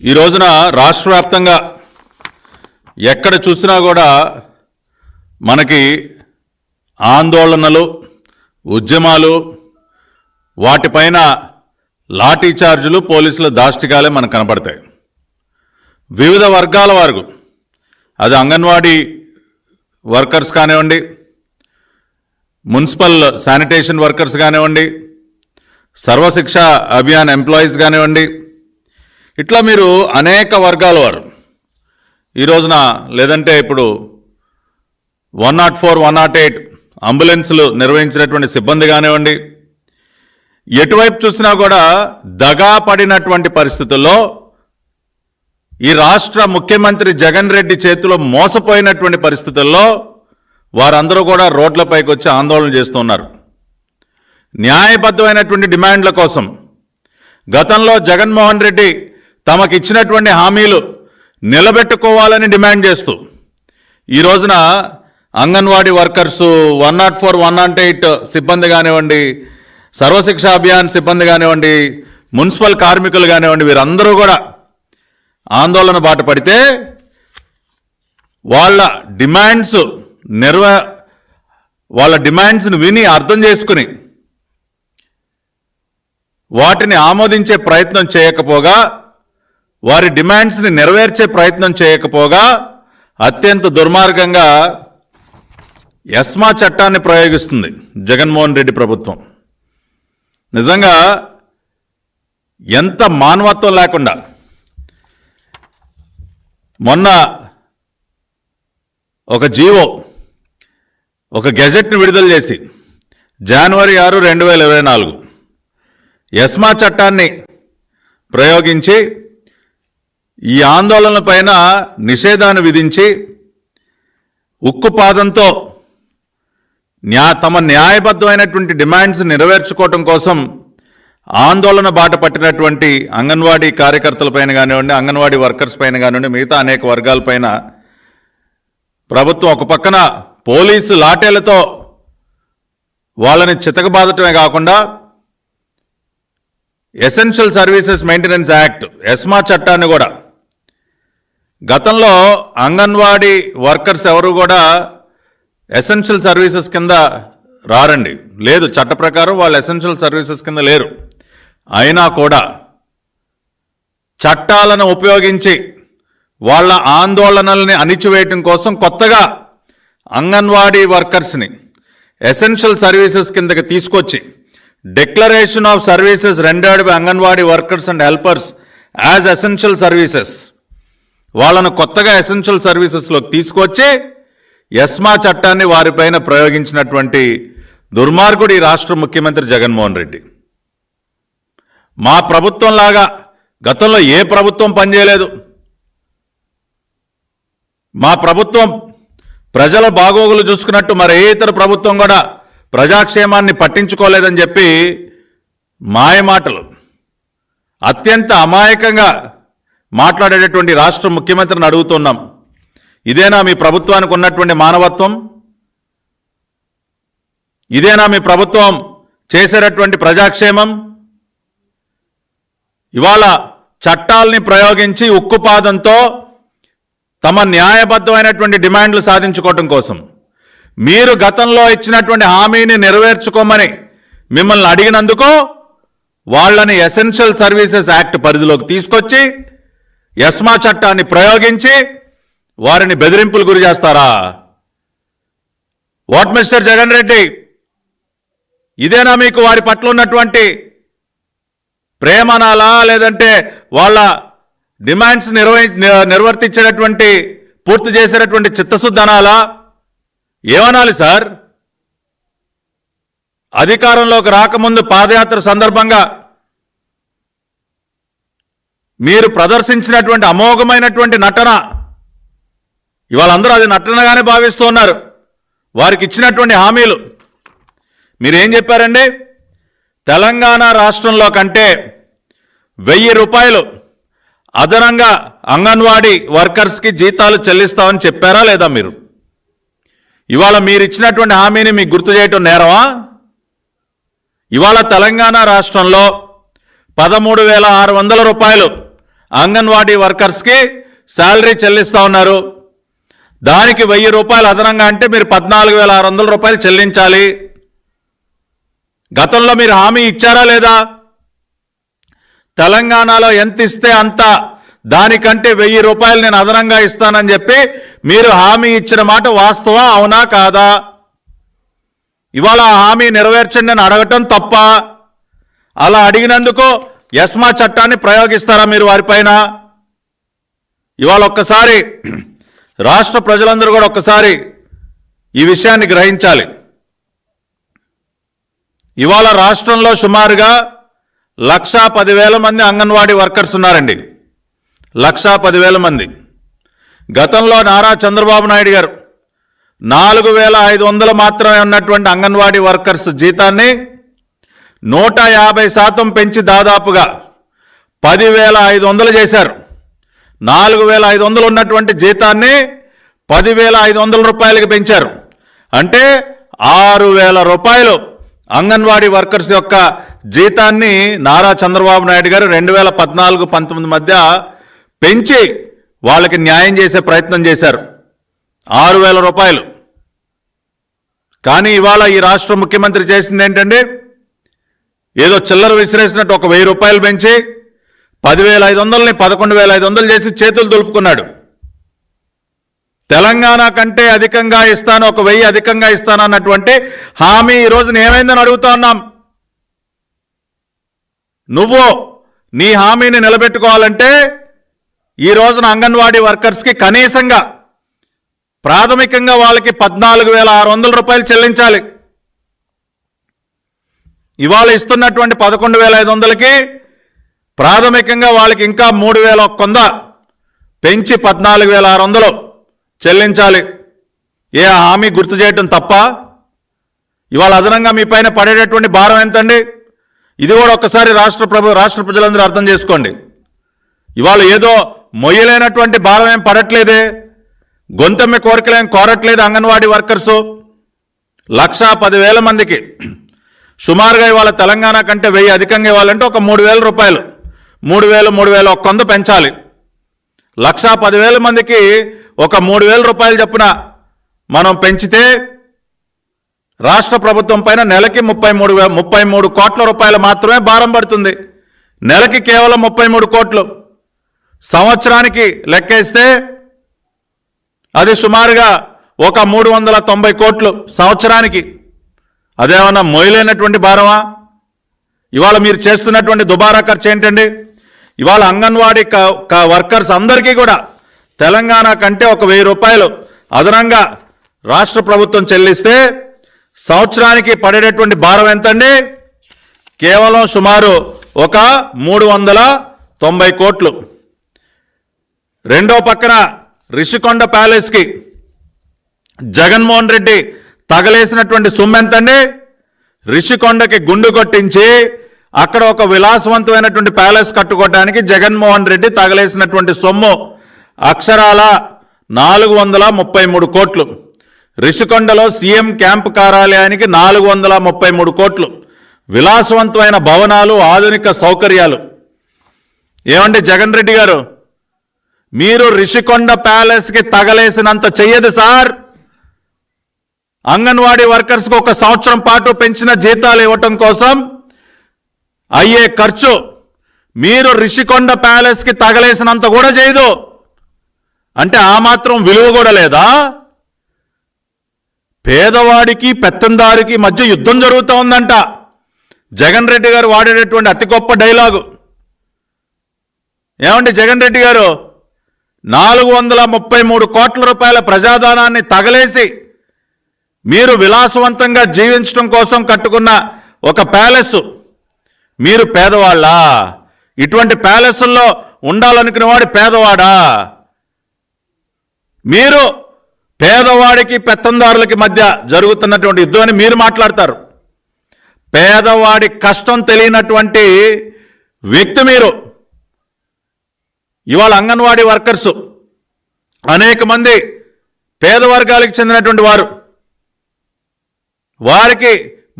ఈ రోజున రాష్ట్ర వ్యాప్తంగా ఎక్కడ చూసినా కూడా మనకి ఆందోళనలు, ఉద్యమాలు, వాటిపైన లాఠీ చార్జులు, పోలీసుల దాష్టికాలే మనకు కనపడతాయి. వివిధ వర్గాల వారు, అది అంగన్వాడీ వర్కర్స్ కానివ్వండి, మున్సిపల్ శానిటేషన్ వర్కర్స్ కానివ్వండి, సర్వశిక్ష అభియాన్ ఎంప్లాయీస్ కానివ్వండి, ఇట్లా మీరు అనేక వర్గాల వారు ఈ రోజున, లేదంటే ఇప్పుడు 104, 108 అంబులెన్సులు నిర్వహించినటువంటి సిబ్బంది కానివ్వండి, ఎటువైపు చూసినా కూడా దగా పడినటువంటి పరిస్థితుల్లో ఈ రాష్ట్ర ముఖ్యమంత్రి జగన్ రెడ్డి చేతిలో మోసపోయినటువంటి పరిస్థితుల్లో వారందరూ కూడా రోడ్లపైకి వచ్చి ఆందోళన చేస్తున్నారు. న్యాయబద్ధమైనటువంటి డిమాండ్ల కోసం గతంలో జగన్మోహన్ రెడ్డి తమకిచ్చినటువంటి హామీలు నిలబెట్టుకోవాలని డిమాండ్ చేస్తూ ఈ రోజున అంగన్వాడీ వర్కర్సు, 104, 108 సిబ్బంది కానివ్వండి, సర్వశిక్ష అభియాన్ సిబ్బంది కానివ్వండి, మున్సిపల్ కార్మికులు కానివ్వండి, వీరందరూ కూడా ఆందోళన బాట పడితే వాళ్ళ డిమాండ్స్ను విని అర్థం చేసుకుని వాటిని ఆమోదించే ప్రయత్నం చేయకపోగా, వారి డిమాండ్స్ని నెరవేర్చే ప్రయత్నం చేయకపోగా అత్యంత దుర్మార్గంగా ఎస్మా చట్టాన్ని ప్రయోగిస్తుంది జగన్మోహన్ రెడ్డి ప్రభుత్వం. నిజంగా ఎంత మానవత్వం లేకుండా. మొన్న ఒక జీవో, ఒక గెజెట్ని విడుదల చేసి జనవరి 6, 2024 ఎస్మా చట్టాన్ని ప్రయోగించి ఈ ఆందోళనల పైన నిషేధాన్ని విధించి ఉక్కుపాదంతో తమ న్యాయబద్ధమైనటువంటి డిమాండ్స్ నెరవేర్చుకోవటం కోసం ఆందోళన బాట పట్టినటువంటి అంగన్వాడీ కార్యకర్తలపైన కానివ్వండి, అంగన్వాడీ వర్కర్స్ పైన కానివ్వండి, మిగతా అనేక వర్గాలపైన ప్రభుత్వం ఒక పక్కన పోలీసు లాఠీలతో వాళ్ళని చితకబాదటమే కాకుండా essential services maintenance act, ESMA చట్టాన్ని కూడా, గతంలో అంగన్వాడీ వర్కర్స్ ఎవరు కూడా ఎసెన్షియల్ సర్వీసెస్ కింద రారండి, లేదు, చట్ట ప్రకారం వాళ్ళు ఎసెన్షియల్ సర్వీసెస్ కింద లేరు. అయినా కూడా చట్టాలను ఉపయోగించి వాళ్ళ ఆందోళనల్ని అణిచివేయటం కోసం కొత్తగా అంగన్వాడీ వర్కర్స్ని ఎసెన్షియల్ సర్వీసెస్ కిందకి తీసుకొచ్చి declaration of services rendered by anganwadi workers and helpers as essential services, వాళ్ళను కొత్తగా ఎసెన్షియల్ సర్వీసెస్లోకి తీసుకొచ్చి ఎస్మా చట్టాన్ని వారిపైన ప్రయోగించినటువంటి దుర్మార్గుడు ఈ రాష్ట్ర ముఖ్యమంత్రి జగన్మోహన్ రెడ్డి. మా ప్రభుత్వంలాగా గతంలో ఏ ప్రభుత్వం పనిచేయలేదు. మా ప్రభుత్వం ప్రజల బాగోగులు చూసుకున్నట్టు మరి ఏ ఇతర ప్రభుత్వం కూడా ప్రజాక్షేమాన్ని పట్టించుకోలేదని చెప్పి మాయమాటలు, అత్యంత అమాయకంగా మాట్లాడేటటువంటి రాష్ట్ర ముఖ్యమంత్రిని అడుగుతున్నాం, ఇదేనా మీ ప్రభుత్వానికి ఉన్నటువంటి మానవత్వం? ఇదేనా మీ ప్రభుత్వం చేసేటటువంటి ప్రజాక్షేమం? ఇవాళ చట్టాల్ని ప్రయోగించి ఉక్కుపాదంతో తమ న్యాయబద్ధమైనటువంటి డిమాండ్లు సాధించుకోవటం కోసం మీరు గతంలో ఇచ్చినటువంటి హామీని నెరవేర్చుకోమని మిమ్మల్ని అడిగినందుకు వాళ్ళని ఎసెన్షియల్ సర్వీసెస్ యాక్ట్ పరిధిలోకి తీసుకొచ్చి ఎస్మా చట్టాన్ని ప్రయోగించి వారిని బెదిరింపులు గురి చేస్తారా? వాట్ మిస్టర్ జగన్ రెడ్డి, ఇదేనా మీకు వారి పట్ల ఉన్నటువంటి ప్రేమనాలా, లేదంటే వాళ్ళ డిమాండ్స్ నిర్వర్తించేటటువంటి పూర్తి చేసేటటువంటి చిత్తశుద్ధి అనాలా? ఏమనాలి సార్? అధికారంలోకి రాకముందు పాదయాత్ర సందర్భంగా మీరు ప్రదర్శించినటువంటి అమోఘమైనటువంటి నటన, ఇవాళ అందరూ అది నటనగానే భావిస్తూ ఉన్నారు. వారికి ఇచ్చినటువంటి హామీలు మీరేం చెప్పారండి? తెలంగాణ రాష్ట్రంలో కంటే 1000 రూపాయలు అదనంగా అంగన్వాడీ వర్కర్స్కి జీతాలు చెల్లిస్తామని చెప్పారా లేదా మీరు? ఇవాళ మీరు ఇచ్చినటువంటి హామీని మీకు గుర్తు చేయటం నేరమా? ఇవాళ తెలంగాణ రాష్ట్రంలో 13,600 రూపాయలు అంగన్వాడీ వర్కర్స్కి శాలరీ చెల్లిస్తూ ఉన్నారు. దానికి 1000 రూపాయలు అదనంగా అంటే మీరు 14,600 రూపాయలు చెల్లించాలి. గతంలో మీరు హామీ ఇచ్చారా లేదా? తెలంగాణలో ఎంత ఇస్తే అంత, దానికంటే 1000 రూపాయలు నేను అదనంగా ఇస్తానని చెప్పి మీరు హామీ ఇచ్చిన మాట వాస్తవా, అవునా కాదా? ఇవాళ ఆ హామీ నెరవేర్చండి అని అడగటం తప్ప? అలా అడిగినందుకు ఎస్మా చట్టాన్ని ప్రయోగిస్తారా మీరు వారిపైన? ఇవాళ ఒక్కసారి రాష్ట్ర ప్రజలందరూ కూడా ఒక్కసారి ఈ విషయాన్ని గ్రహించాలి. ఇవాళ రాష్ట్రంలో సుమారుగా 1,10,000 మంది అంగన్వాడీ వర్కర్స్ ఉన్నారండి. 1,10,000 మంది. గతంలో నారా చంద్రబాబు నాయుడు గారు 4,500 మాత్రమే ఉన్నటువంటి అంగన్వాడీ వర్కర్స్ జీతాన్ని 150% పెంచి దాదాపుగా 10,500 చేశారు. 4,500 ఉన్నటువంటి జీతాన్ని 10,500 రూపాయలకి పెంచారు. అంటే 6,000 రూపాయలు అంగన్వాడీ వర్కర్స్ యొక్క జీతాన్ని నారా చంద్రబాబు నాయుడు గారు 2014-19 మధ్య పెంచి వాళ్ళకి న్యాయం చేసే ప్రయత్నం చేశారు. 6,000 రూపాయలు. కానీ ఇవాళ ఈ రాష్ట్ర ముఖ్యమంత్రి చేసింది ఏంటంటే, ఏదో చిల్లర విసిరేసినట్టు ఒక 1,000 రూపాయలు పెంచి 10,500ని 11,500 చేసి చేతులు దులుపుకున్నాడు. తెలంగాణ కంటే అధికంగా ఇస్తాను, ఒక 1000 అధికంగా ఇస్తాను అన్నటువంటి హామీ ఈ రోజున ఏమైందని అడుగుతా ఉన్నాం. నువ్వు నీ హామీని నిలబెట్టుకోవాలంటే ఈ రోజున అంగన్వాడీ వర్కర్స్కి కనీసంగా ప్రాథమికంగా వాళ్ళకి 14,600 రూపాయలు చెల్లించాలి. ఇవాళ ఇస్తున్నటువంటి 11,500కి ప్రాథమికంగా వాళ్ళకి ఇంకా 3,100 పెంచి 14,600 చెల్లించాలి. ఏ హామీ గుర్తు చేయటం తప్ప? ఇవాళ అదనంగా మీ పైన పడేటటువంటి భారం ఎంతండి? ఇది కూడా ఒక్కసారి రాష్ట్ర ప్రజలందరూ అర్థం చేసుకోండి. ఇవాళ ఏదో మొయ్యలేనటువంటి భారం ఏం పడట్లేదే, గొంతెమ్మ కోరికలేం కోరట్లేదు అంగన్వాడీ వర్కర్సు. 1,10,000 మందికి సుమారుగా ఇవాళ తెలంగాణ కంటే 1000 అధికంగా ఇవ్వాలంటే ఒక 3,000 రూపాయలు, 3,100 పెంచాలి. 1,10,000 మందికి ఒక 3,000 రూపాయలు చొప్పున మనం పెంచితే రాష్ట్ర ప్రభుత్వం పైన నెలకి 33 కోట్ల రూపాయలు మాత్రమే భారం పడుతుంది. నెలకి కేవలం 33 కోట్లు. సంవత్సరానికి లెక్కేస్తే అది సుమారుగా ఒక 390 కోట్లు సంవత్సరానికి. అదేమన్నా మొయ్యలేనటువంటి భారమా? ఇవాళ మీరు చేస్తున్నటువంటి దుబారా ఖర్చు ఏంటండి? ఇవాళ అంగన్వాడీ వర్కర్స్ అందరికీ కూడా తెలంగాణ కంటే ఒక 1000 రూపాయలు అదనంగా రాష్ట్ర ప్రభుత్వం చెల్లిస్తే సంవత్సరానికి పడేటటువంటి భారం ఎంతండి? కేవలం సుమారు ఒక 390 కోట్లు. రెండో పక్కన రిషికొండ ప్యాలెస్కి జగన్మోహన్ రెడ్డి తగలేసినటువంటి సొమ్ము ఎంతండి? రిషికొండకి గుండు కొట్టించి అక్కడ ఒక విలాసవంతమైనటువంటి ప్యాలెస్ కట్టుకోవడానికి జగన్మోహన్ రెడ్డి తగలేసినటువంటి సొమ్ము అక్షరాల 433 కోట్లు. రిషికొండలో సీఎం క్యాంపు కార్యాలయానికి 433 కోట్లు. విలాసవంతమైన భవనాలు, ఆధునిక సౌకర్యాలు. ఏమండి జగన్ రెడ్డి గారు, మీరు రిషికొండ ప్యాలెస్కి తగలేసినంత చెయ్యదు సార్. అంగన్వాడీ వర్కర్స్కి ఒక సంవత్సరం పాటు పెంచిన జీతాలు ఇవ్వటం కోసం అయ్యే ఖర్చు మీరు రిషికొండ ప్యాలెస్కి తగలేసినంత కూడా చేయదు. అంటే ఆ మాత్రం విలువ కూడా లేదా? పేదవాడికి పెత్తందారికి మధ్య యుద్ధం జరుగుతూ ఉందంట. జగన్ రెడ్డి గారు వాడేటటువంటి అతి గొప్ప డైలాగు. ఏమండి జగన్ రెడ్డి గారు, 433 కోట్ల రూపాయల ప్రజాధనాన్ని తగలేసి మీరు విలాసవంతంగా జీవించడం కోసం కట్టుకున్న ఒక ప్యాలెస్, మీరు పేదవాళ్ళా? ఇటువంటి ప్యాలెస్ల్లో ఉండాలనుకునే వాడు పేదవాడా? మీరు పేదవాడికి పెత్తందారులకి మధ్య జరుగుతున్నటువంటి యుద్ధం అని మీరు మాట్లాడతారు. పేదవాడి కష్టం తెలియనటువంటి వ్యక్తి మీరు. ఇవాళ అంగన్వాడీ వర్కర్సు అనేక మంది పేద వర్గాలకు చెందినటువంటి వారు. వారికి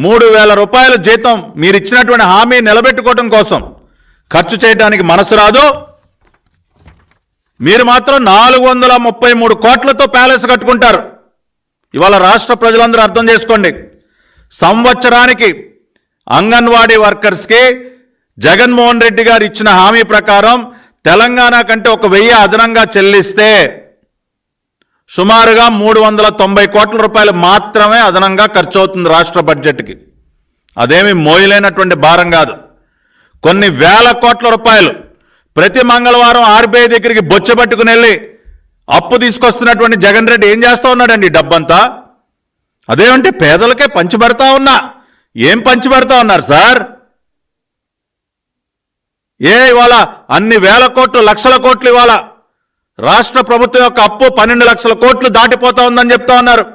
3,000 రూపాయల జీతం మీరు ఇచ్చినటువంటి హామీ నిలబెట్టుకోవడం కోసం ఖర్చు చేయడానికి మనసు రాదు. మీరు మాత్రం 433 కోట్లతో ప్యాలెస్ కట్టుకుంటారు. ఇవాళ రాష్ట్ర ప్రజలందరూ అర్థం చేసుకోండి. సంవత్సరానికి అంగన్వాడీ వర్కర్స్కి జగన్మోహన్ రెడ్డి గారు ఇచ్చిన హామీ ప్రకారం తెలంగాణ కంటే 1000 అదనంగా చెల్లిస్తే సుమారుగా 390 కోట్ల రూపాయలు మాత్రమే అదనంగా ఖర్చు అవుతుంది రాష్ట్ర బడ్జెట్కి. అదేమి మోయలేనటువంటి భారం కాదు. కొన్ని వేల కోట్ల రూపాయలు ప్రతి మంగళవారం ఆర్బీఐ దగ్గరికి బొచ్చబట్టుకుని వెళ్ళి అప్పు తీసుకొస్తున్నటువంటి జగన్ రెడ్డి ఏం చేస్తూ ఉన్నాడండి డబ్బంతా? అదేమంటే పేదలకే పంచిపెడతా ఉన్నా. ఏం పంచిపెడతా ఉన్నారు సార్? ఇవాళ అన్ని వేల కోట్లు, లక్షల కోట్లు ఇవాళ రాష్ట్ర ప్రభుత్వం యొక్క అప్పు 12 లక్షల కోట్లు దాటిపోతా ఉందని చెప్తా ఉన్నారు.